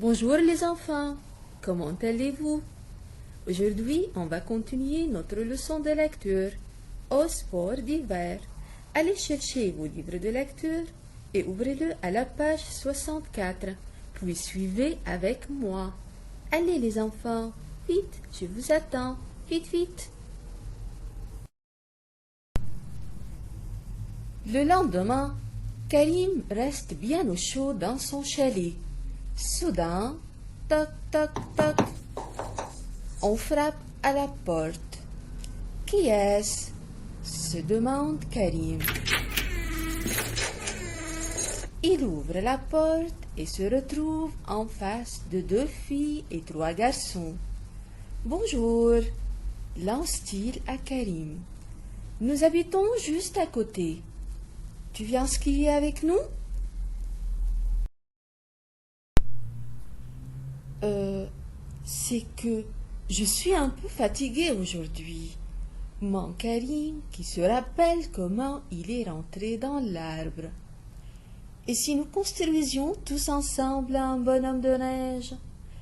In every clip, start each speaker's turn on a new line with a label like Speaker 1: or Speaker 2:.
Speaker 1: Bonjour les enfants, comment allez-vous? Aujourd'hui, on va continuer notre leçon de lecture au sport d'hiver. Allez chercher vos livres de lecture et ouvrez-le à la page 64, puis suivez avec moi. Allez les enfants, vite, je vous attends, vite, vite. Le lendemain, Karim reste bien au chaud dans son chalet. Soudain, toc, toc, toc, on frappe à la porte. Qui est-ce? Se demande Karim. Il ouvre la porte et se retrouve en face de 2 filles et 3 garçons. Bonjour, lance-t-il à Karim. Nous habitons juste à côté. Tu viens skier avec nous? C'est que je suis un peu fatiguée aujourd'hui. Mon Karim qui se rappelle comment il est rentré dans l'arbre. Et si nous construisions tous ensemble un bonhomme de neige?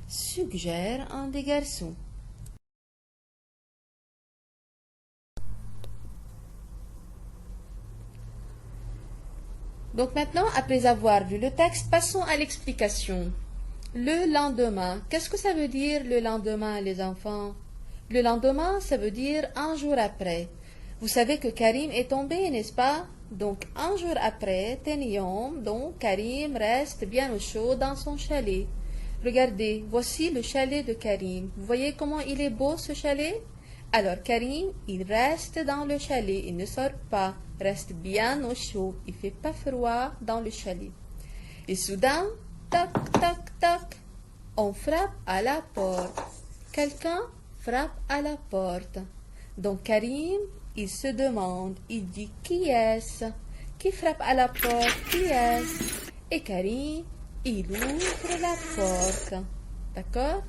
Speaker 1: Suggère un des garçons. Donc maintenant, après avoir vu le texte, passons à l'explication. Le lendemain. Qu'est-ce que ça veut dire le lendemain, les enfants? Le lendemain, ça veut dire un jour après. Vous savez que Karim est tombé, n'est-ce pas? Donc, un jour après, Ténium, donc Karim reste bien au chaud dans son chalet. Regardez, voici le chalet de Karim. Vous voyez comment il est beau ce chalet? Alors, Karim, il reste dans le chalet, il ne sort pas, reste bien au chaud, il fait pas froid dans le chalet. Et soudain, toc, toc, toc, on frappe à la porte. Quelqu'un frappe à la porte. Donc Karim, il se demande, il dit qui est-ce? Qui frappe à la porte? Qui est-ce? Et Karim, il ouvre la porte. D'accord?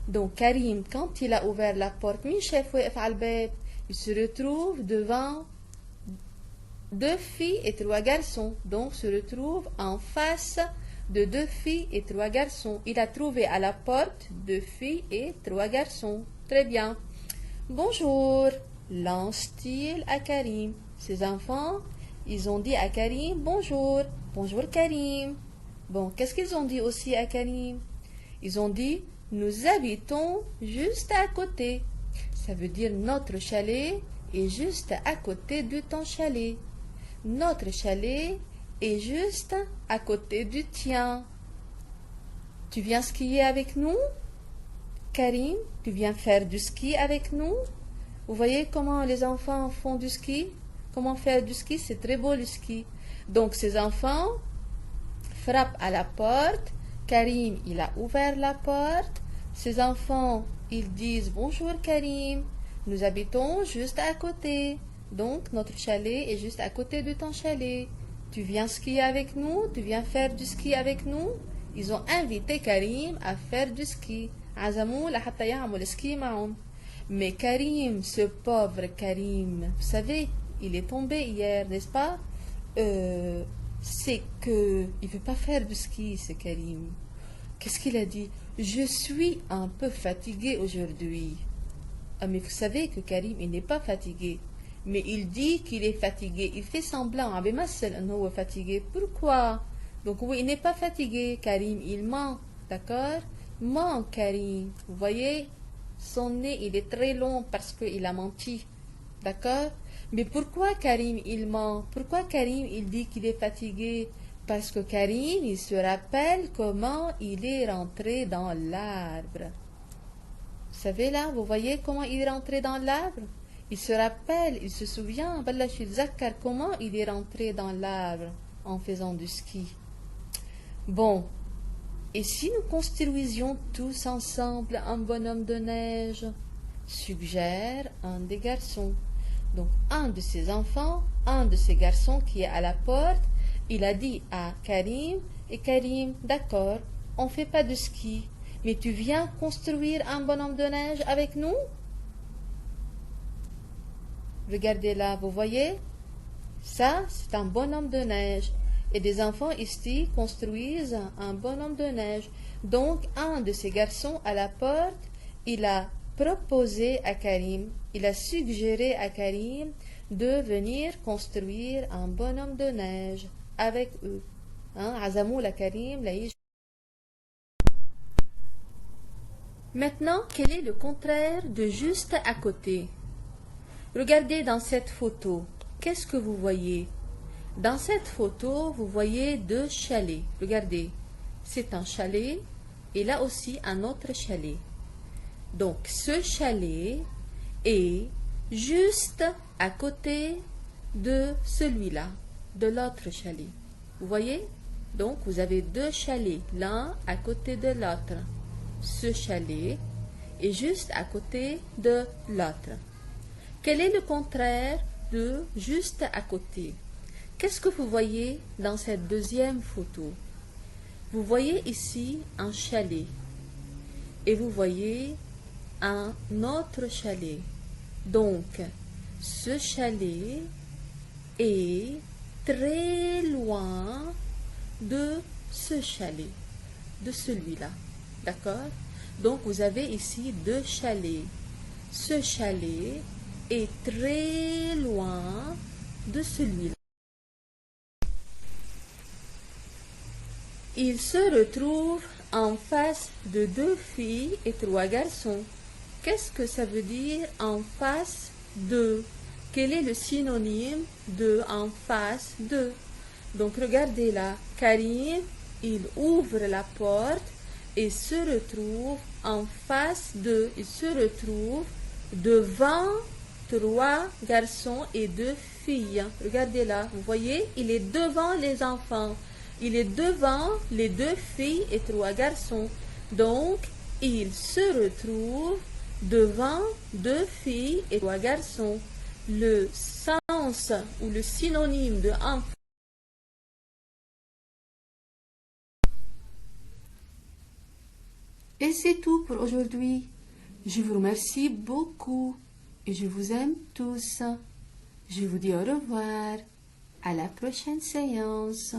Speaker 1: Donc Karim, quand il a ouvert la porte, il se retrouve devant 2 filles et 3 garçons. Donc se retrouve en face de 2 filles et 3 garçons. Il a trouvé à la porte 2 filles et 3 garçons. Très bien. Bonjour, lance-t-il à Karim. Ses enfants, ils ont dit à Karim bonjour. Bonjour Karim. Bon, qu'est-ce qu'ils ont dit aussi à Karim? Ils ont dit nous habitons juste à côté. Ça veut dire notre chalet est juste à côté de ton chalet. Notre chalet est juste à côté du tien. Tu viens skier avec nous? Karim, tu viens faire du ski avec nous? Vous voyez comment les enfants font du ski? Comment faire du ski? C'est très beau le ski. Donc ces enfants frappent à la porte. Karim, il a ouvert la porte. Ces enfants, ils disent bonjour Karim. Nous habitons juste à côté. Donc notre chalet est juste à côté de ton chalet. Tu viens skier avec nous? Tu viens faire du ski avec nous? Ils ont invité Karim à faire du ski. Mais Karim, ce pauvre Karim, vous savez, il est tombé hier, n'est-ce pas? C'est que il veut pas faire du ski, ce Karim. Qu'est-ce qu'il a dit? Je suis un peu fatigué aujourd'hui. Ah, mais vous savez que Karim, il n'est pas fatigué. Mais il dit qu'il est fatigué. Il fait semblant. Fatigué. Pourquoi? Donc oui, il n'est pas fatigué, Karim. Il ment. D'accord? Ment, Karim. Vous voyez? Son nez, il est très long parce qu'il a menti. D'accord? Mais pourquoi Karim, il ment? Pourquoi Karim, il dit qu'il est fatigué? Parce que Karim, il se rappelle comment il est rentré dans l'arbre. Vous savez là, vous voyez comment il est rentré dans l'arbre? Il se rappelle, il se souvient, comment il est rentré dans l'arbre en faisant du ski. Bon, et si nous construisions tous ensemble un bonhomme de neige? Suggère un des garçons. Donc un de ses enfants, un de ses garçons qui est à la porte, il a dit à Karim, et Karim, d'accord, on fait pas de ski, mais tu viens construire un bonhomme de neige avec nous? Regardez là, vous voyez? Ça, c'est un bonhomme de neige. Et des enfants ici construisent un bonhomme de neige. Donc, un de ces garçons à la porte, il a proposé à Karim, il a suggéré à Karim de venir construire un bonhomme de neige avec eux. Hein, عزموا لكريم ليجي. Maintenant, quel est le contraire de juste à côté? Regardez dans cette photo. Qu'est-ce que vous voyez? Dans cette photo, vous voyez deux chalets. Regardez, c'est un chalet et là aussi un autre chalet. Donc, ce chalet est juste à côté de celui-là, de l'autre chalet. Vous voyez? Donc, vous avez deux chalets, l'un à côté de l'autre. Ce chalet est juste à côté de l'autre. Quel est le contraire de juste à côté? Qu'est-ce que vous voyez dans cette deuxième photo? Vous voyez ici un chalet et vous voyez un autre chalet. Donc, ce chalet est très loin de ce chalet, de celui-là. D'accord? Donc, vous avez ici deux chalets. Ce chalet est très loin de celui-là. Il se retrouve en face de deux filles et trois garçons. Qu'est-ce que ça veut dire en face de? Quel est le synonyme de en face de? Donc regardez là, Karim, il ouvre la porte et se retrouve en face de, il se retrouve devant trois garçons et deux filles. Regardez là, vous voyez, il est devant les enfants. Il est devant les deux filles et trois garçons. Donc, il se retrouve devant deux filles et trois garçons. Le sens ou le synonyme de enfant. Et c'est tout pour aujourd'hui. Je vous remercie beaucoup et je vous aime tous. Je vous dis au revoir. À la prochaine séance.